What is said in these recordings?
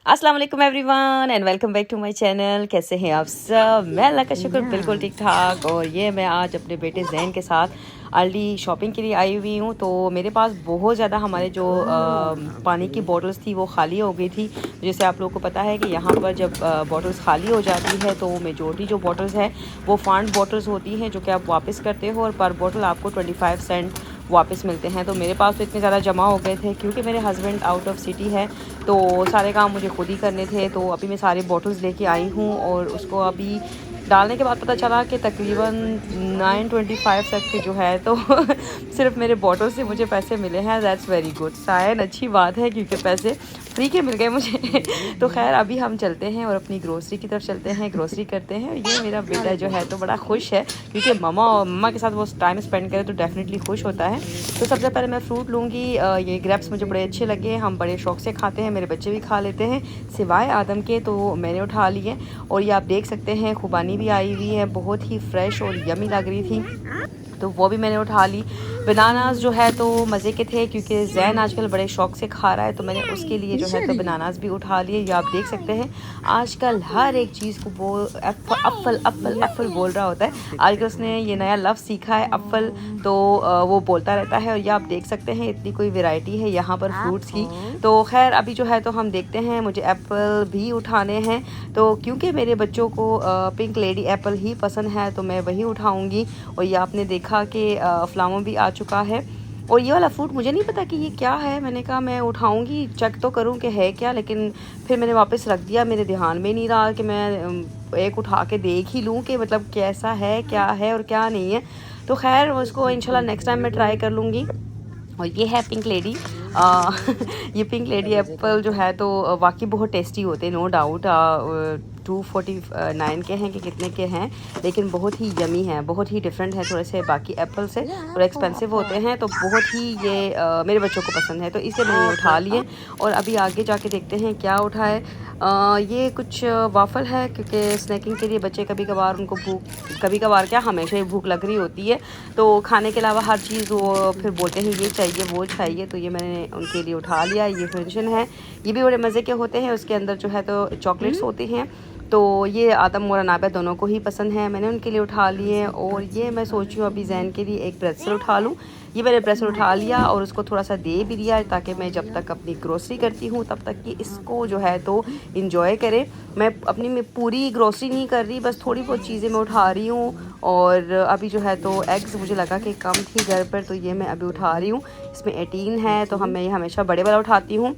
अस्सलाम वालेकुम everyone and welcome back to my channel. कैसे हैं आप सब? मैं अल्लाह का शुक्र बिल्कुल ठीक ठाक। और ये मैं आज अपने बेटे जैन के साथ अर्ली शॉपिंग के लिए आई हुई हूँ। तो मेरे पास बहुत ज़्यादा हमारे जो पानी की बॉटल्स थी वो खाली हो गई थी। जैसे आप लोगों को पता है कि यहाँ पर जब बॉटल्स खाली हो जाती है तो मेजॉरिटी जो बॉटल्स है वो फांड बॉटल्स होती हैं जो कि आप वापस करते हो और पर बॉटल आपको 25 सेंट वापस मिलते हैं। तो मेरे पास तो इतने ज़्यादा जमा हो गए थे क्योंकि मेरे हस्बैंड आउट ऑफ सिटी है तो सारे काम मुझे खुद ही करने थे। तो अभी मैं सारी बॉटल्स लेके आई हूँ और उसको अभी डालने के बाद पता चला कि तकरीबन 925 तक के जो है तो सिर्फ मेरे बॉटल से मुझे पैसे मिले हैं। दैट्स वेरी गुड, शायद अच्छी बात है क्योंकि पैसे फ्री के मिल गए मुझे। तो खैर अभी हम चलते हैं और अपनी ग्रोसरी की तरफ चलते हैं, ग्रोसरी करते हैं। ये मेरा बेटा जो है तो बड़ा खुश है क्योंकि मम्मा के साथ वो टाइम स्पेंड करे तो डेफिनेटली खुश होता है। तो सबसे पहले मैं फ्रूट लूँगी। ये ग्रेप्स मुझे बड़े अच्छे लगे, हम बड़े शौक से खाते हैं, मेरे बच्चे भी खा लेते हैं सिवाय आदम के। तो मैंने उठा लिए और ये आप देख सकते हैं खुबानी भी आई हुई है, बहुत ही फ्रेश और यमी लग रही थी तो वो भी मैंने उठा ली। बनानास जो है तो मज़े के थे क्योंकि जैन आजकल बड़े शौक से खा रहा है तो मैंने उसके लिए जो है तो बनानास भी उठा लिए। ये आप देख सकते हैं आजकल हर एक चीज़ को वो एप्पल एप्पल एप्पल बोल रहा होता है। आजकल उसने ये नया लफ्ज़ सीखा है एप्पल, तो वो बोलता रहता है। और ये आप देख सकते हैं इतनी कोई वैरायटी है यहाँ पर फ्रूट्स की। तो खैर अभी जो है तो हम देखते हैं, मुझे एप्पल भी उठाने हैं तो क्योंकि मेरे बच्चों को पिंक लेडी एप्पल ही पसंद है तो मैं वही उठाऊँगी। और ये आपने देखा कि फ्लामो भी आ चुका है। और ये वाला फ्रूट मुझे नहीं पता कि ये क्या है, मैंने कहा मैं उठाऊंगी चेक तो करूं कि है क्या, लेकिन फिर मैंने वापस रख दिया। मेरे ध्यान में नहीं रहा कि मैं एक उठा के देख ही लूं कि मतलब कैसा है, क्या है और क्या नहीं है। तो खैर उसको इंशाल्लाह नेक्स्ट टाइम मैं ट्राई कर लूँगी। और ये है पिंक लेडी। ये पिंक लेडी एप्पल जो है तो वाकई बहुत टेस्टी होते हैं, नो डाउट। 249 के हैं कि कितने के हैं, लेकिन बहुत ही यमी हैं, बहुत ही डिफरेंट है थोड़े से बाकी एप्पल से और एक्सपेंसिव होते हैं। तो बहुत ही ये मेरे बच्चों को पसंद है तो इसलिए मैंने उठा लिए। और अभी आगे जाके देखते हैं क्या उठाए। ये कुछ वाफ़ल है क्योंकि स्नैकिंग के लिए बच्चे कभी कभार उनको भूख, कभी कभार क्या हमेशा ही भूख लग रही होती है तो खाने के अलावा हर चीज़ वो फिर बोलते हैं ये चाहिए वो चाहिए। तो ये मैंने उनके लिए उठा लिया। ये फ्रेंशन है, ये भी बड़े मज़े के होते हैं, उसके अंदर जो है तो चॉकलेट्स होती हैं। तो ये आदम और अनाबा दोनों को ही पसंद है, मैंने उनके लिए उठा लिए। और ये मैं सोच रही हूँ अभी जैन के लिए एक प्रेसल उठा लूँ। ये मैंने प्रेसल उठा लिया और उसको थोड़ा सा दे भी दिया ताकि मैं जब तक अपनी ग्रोसरी करती हूँ तब तक कि इसको जो है तो इंजॉय करे। मैं अपनी में पूरी ग्रोसरी नहीं कर रही, बस थोड़ी बहुत चीज़ें मैं उठा रही हूँ। और अभी जो है तो एग्स मुझे लगा कि कम थी घर पर तो ये मैं अभी उठा रही हूँ। इसमें 18 है तो मैं ये हमेशा बड़े वाला उठाती हूँ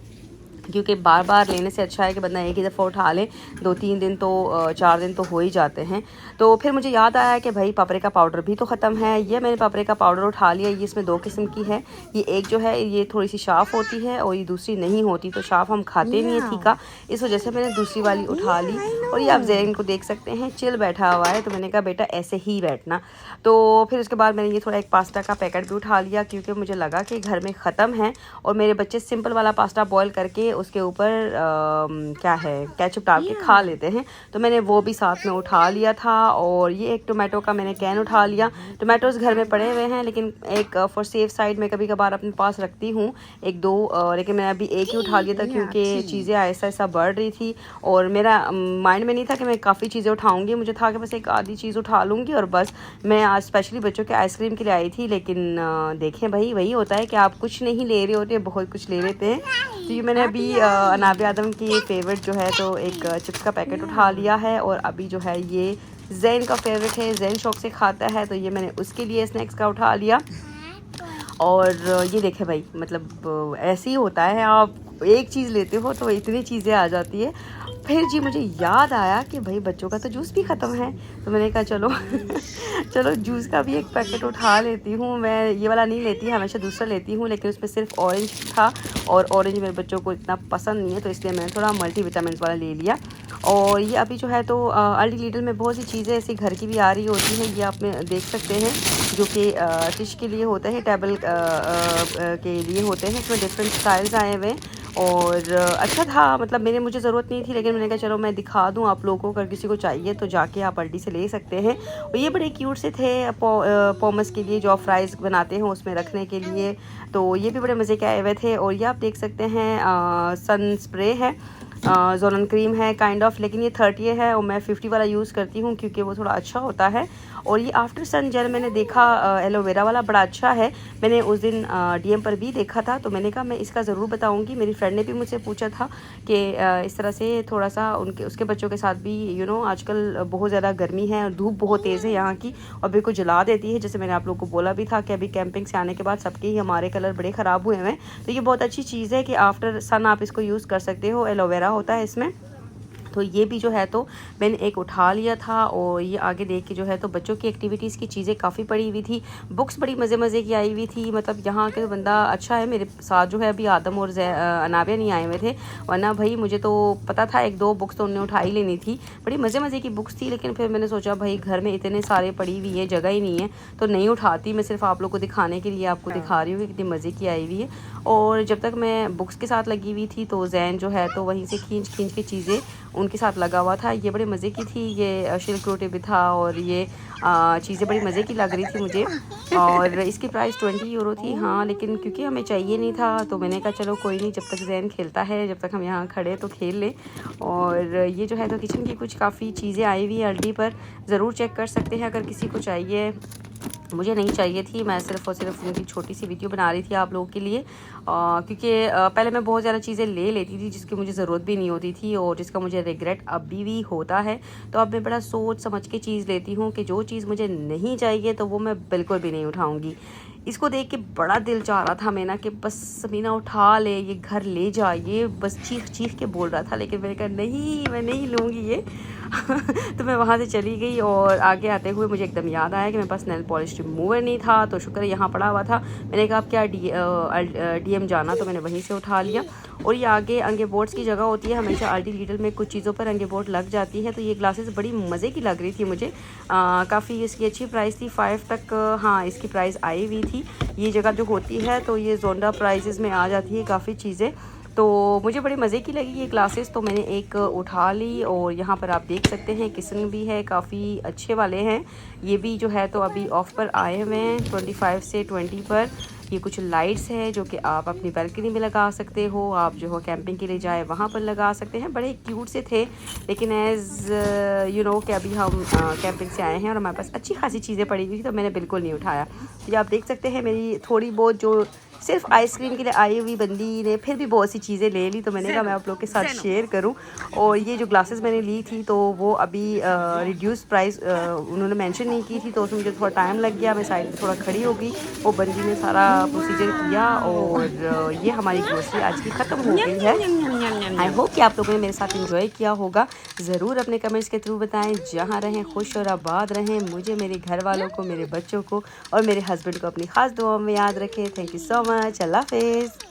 क्योंकि बार बार लेने से अच्छा है कि बंदा एक ही दफ़ा उठा ले, 2-3 दिन तो 4 दिन तो हो ही जाते हैं। तो फिर मुझे याद आया कि भाई पापरिका पाउडर भी तो ख़त्म है। ये मैंने पापरिका पाउडर उठा लिया। ये इसमें 2 किस्म की है। ये एक जो है ये थोड़ी सी शार्प होती है और ये दूसरी नहीं होती, तो शार्प हम खाते नहीं है तीखा, इस वजह से मैंने दूसरी वाली उठा ली। और ये आप जैन को देख सकते हैं चिल बैठा हुआ है तो मैंने कहा बेटा ऐसे ही बैठना। तो फिर उसके बाद मैंने ये थोड़ा एक पास्ता का पैकेट भी उठा लिया क्योंकि मुझे लगा कि घर में ख़त्म है और मेरे बच्चे सिंपल वाला पास्ता बॉयल करके उसके ऊपर क्या है केचप डाल के खा लेते हैं तो मैंने वो भी साथ में उठा लिया था। और ये एक टोमेटो का मैंने कैन उठा लिया। टोमेटोज़ घर में पड़े हुए हैं लेकिन एक फॉर सेफ साइड में कभी कभार अपने पास रखती हूँ 1-2, लेकिन मैंने अभी एक ही उठा लिया था क्योंकि चीज़ें ऐसा ऐसा बढ़ रही थी और मेरा माइंड में नहीं था कि मैं काफ़ी चीज़ें उठाऊँगी। मुझे था कि बस एक आधी चीज़ उठा लूँगी और बस। मैं आज स्पेशली बच्चों के आइसक्रीम के लिए आई थी लेकिन देखें भाई वही होता है कि आप कुछ नहीं ले रहे होते, बहुत कुछ ले लेते हैं। तो ये मैंने अभी अनाबे आदम की फेवरेट जो है तो एक चिप्स का पैकेट उठा लिया है। और अभी जो है ये जैन का फेवरेट है, जैन शौक से खाता है तो ये मैंने उसके लिए स्नैक्स का उठा लिया। और ये देखे भाई मतलब ऐसे ही होता है, आप एक चीज़ लेते हो तो इतनी चीज़ें आ जाती है। फिर जी मुझे याद आया कि भाई बच्चों का तो जूस भी ख़त्म है तो मैंने कहा चलो चलो जूस का भी एक पैकेट उठा लेती हूँ। मैं ये वाला नहीं लेती, हमेशा दूसरा लेती हूँ लेकिन उसमें सिर्फ ऑरेंज था और ऑरेंज मेरे बच्चों को इतना पसंद नहीं है तो इसलिए मैंने थोड़ा मल्टी विटामिन वाला ले लिया। और ये अभी जो है तो अर्ली लिटल में बहुत सी चीज़ें ऐसी घर की भी आ रही होती हैं। ये आप देख सकते हैं जो कि टिश के लिए होते हैं, टेबल के लिए होते हैं। इसमें डिफरेंट स्टाइल्स आए हुए हैं और अच्छा था, मतलब मुझे ज़रूरत नहीं थी लेकिन मैंने कहा चलो मैं दिखा दूँ आप लोगों को, अगर किसी को चाहिए तो जाके आप अल्डी से ले सकते हैं। और ये बड़े क्यूट से थे पोमस के लिए जो आप फ्राइज़ बनाते हैं उसमें रखने के लिए, तो ये भी बड़े मज़े के आए हुए थे। और ये आप देख सकते हैं सन स्प्रे है जोलन क्रीम है काइंड ऑफ, लेकिन ये 30 है और मैं 50 वाला यूज़ करती हूँ क्योंकि वो थोड़ा अच्छा होता है। और ये आफ्टर सन जेल मैंने देखा एलोवेरा वाला बड़ा अच्छा है, मैंने उस दिन डीएम पर भी देखा था, तो मैंने कहा मैं इसका ज़रूर बताऊँगी। मेरी फ्रेंड ने भी मुझसे पूछा था कि इस तरह से थोड़ा सा उनके उसके बच्चों के साथ भी आजकल बहुत ज़्यादा गर्मी है और धूप बहुत तेज़ है यहाँ की और बिल्कुल जला देती है। जैसे मैंने आप लोग को बोला भी था कि अभी कैंपिंग से आने के बाद सबके ही हमारे कलर बड़े ख़राब हुए हैं, तो ये बहुत अच्छी चीज़ है कि आफ्टर सन आप इसको यूज़ कर सकते हो। एलोवेरा होता है इसमें, तो ये भी जो है तो मैंने एक उठा लिया था। और ये आगे देख के जो है तो बच्चों की एक्टिविटीज़ की चीज़ें काफ़ी पड़ी हुई थी, बुक्स बड़ी मज़े मज़े की आई हुई थी। मतलब यहाँ के बंदा अच्छा है, मेरे साथ जो है अभी आदम और अनाबिया नहीं आए हुए थे, वरना भाई मुझे तो पता था 1-2 बुक्स तो उन्हें उठा ही लेनी थी। बड़ी मज़े मज़े की बुक्स थी, लेकिन फिर मैंने सोचा भाई घर में इतने सारे पड़ी हुई है, जगह ही नहीं है तो नहीं उठाती। मैं सिर्फ आप लोग को दिखाने के लिए आपको दिखा रही हूँ कि कितनी मज़े की आई हुई है। और जब तक मैं बुक्स के साथ लगी हुई थी तो जैन जो है तो वहीं से खींच खींच के चीज़ें उनके साथ लगा हुआ था। ये बड़े मज़े की थी, ये सिल्क रोटी भी था और ये चीज़ें बड़ी मज़े की लग रही थी मुझे। और इसकी प्राइस 20 यूरो थी। हाँ, लेकिन क्योंकि हमें चाहिए नहीं था तो मैंने कहा चलो कोई नहीं, जब तक जैन खेलता है, जब तक हम यहाँ खड़े तो खेल लें। और ये जो है तो किचन की कुछ काफ़ी चीज़ें आई हुई है अल्डी पर, ज़रूर चेक कर सकते हैं अगर किसी को चाहिए। मुझे नहीं चाहिए थी, मैं सिर्फ़ और सिर्फ उनकी छोटी सी वीडियो बना रही थी आप लोगों के लिए, क्योंकि पहले मैं बहुत ज़्यादा चीज़ें ले लेती थी जिसकी मुझे ज़रूरत भी नहीं होती थी और जिसका मुझे रिग्रेट अभी भी होता है। तो अब मैं बड़ा सोच समझ के चीज़ लेती हूँ कि जो चीज़ मुझे नहीं चाहिए तो वो मैं बिल्कुल भी नहीं उठाऊँगी। इसको देख के बड़ा दिल चाह रहा था मेरा कि बस समीना उठा ले, ये घर ले जा, ये बस चीख चीख के बोल रहा था, लेकिन मैंने कहा नहीं, मैं नहीं लूँगी ये। तो मैं वहाँ से चली गई और आगे आते हुए मुझे एकदम याद आया कि मेरे पास नेल पॉलिश रिमूवर नहीं था, तो शुक्र है यहाँ पड़ा हुआ था। मैंने कहा अब क्या डीएम जाना, तो मैंने वहीं से उठा लिया। और ये आगे अंगे बोर्ड्स की जगह होती है हमेशा, अल्डी लीडल में कुछ चीज़ों पर अंगे बोर्ड लग जाती है। तो ये ग्लासेस बड़ी मज़े की लग रही थी मुझे, काफ़ी इसकी अच्छी प्राइस थी, 5 तक हाँ इसकी प्राइस आई हुई थी। ये जगह जो होती है तो ये जोंडा प्राइसेस में आ जाती है काफ़ी चीज़ें, तो मुझे बड़े मज़े की लगी ये क्लासेस, तो मैंने एक उठा ली। और यहाँ पर आप देख सकते हैं किचन भी है, काफ़ी अच्छे वाले हैं। ये भी जो है तो अभी ऑफ़ पर आए हुए हैं 25 से 20 पर। ये कुछ लाइट्स है जो कि आप अपनी बालकनी में लगा सकते हो, आप जो हो कैंपिंग के लिए जाए वहाँ पर लगा सकते हैं। बड़े क्यूट से थे, लेकिन एज़ कि अभी हम कैंपिंग से आए हैं और हमारे पास अच्छी खासी चीज़ें पड़ी हुई थी तो मैंने बिल्कुल नहीं उठाया। ये आप देख सकते हैं मेरी थोड़ी बहुत जो सिर्फ आइसक्रीम के लिए आई हुई बंदी ने फिर भी बहुत सी चीज़ें ले ली, तो मैंने कहा मैं आप लोग के साथ शेयर करूं। और ये जो ग्लासेस मैंने ली थी तो वो अभी रिड्यूस प्राइस उन्होंने मेंशन नहीं की थी, तो उसमें मुझे थोड़ा टाइम लग गया, मैं साइड पे थोड़ा खड़ी हो गई, वो बंदी ने सारा प्रोसीजर किया और ये हमारी ग्रोसरी आज की ख़त्म हो गई है। आई होप कि आप लोगों ने मेरे साथ इंजॉय किया होगा। ज़रूर अपने कमेंट्स के थ्रू बताएं। जहाँ रहें खुश और आबाद रहें, मुझे, मेरे घर वालों को, मेरे बच्चों को और मेरे हस्बैंड को अपनी ख़ास दुआ में याद रखें। Thank you so much. अल्लाह हाफ़िज़।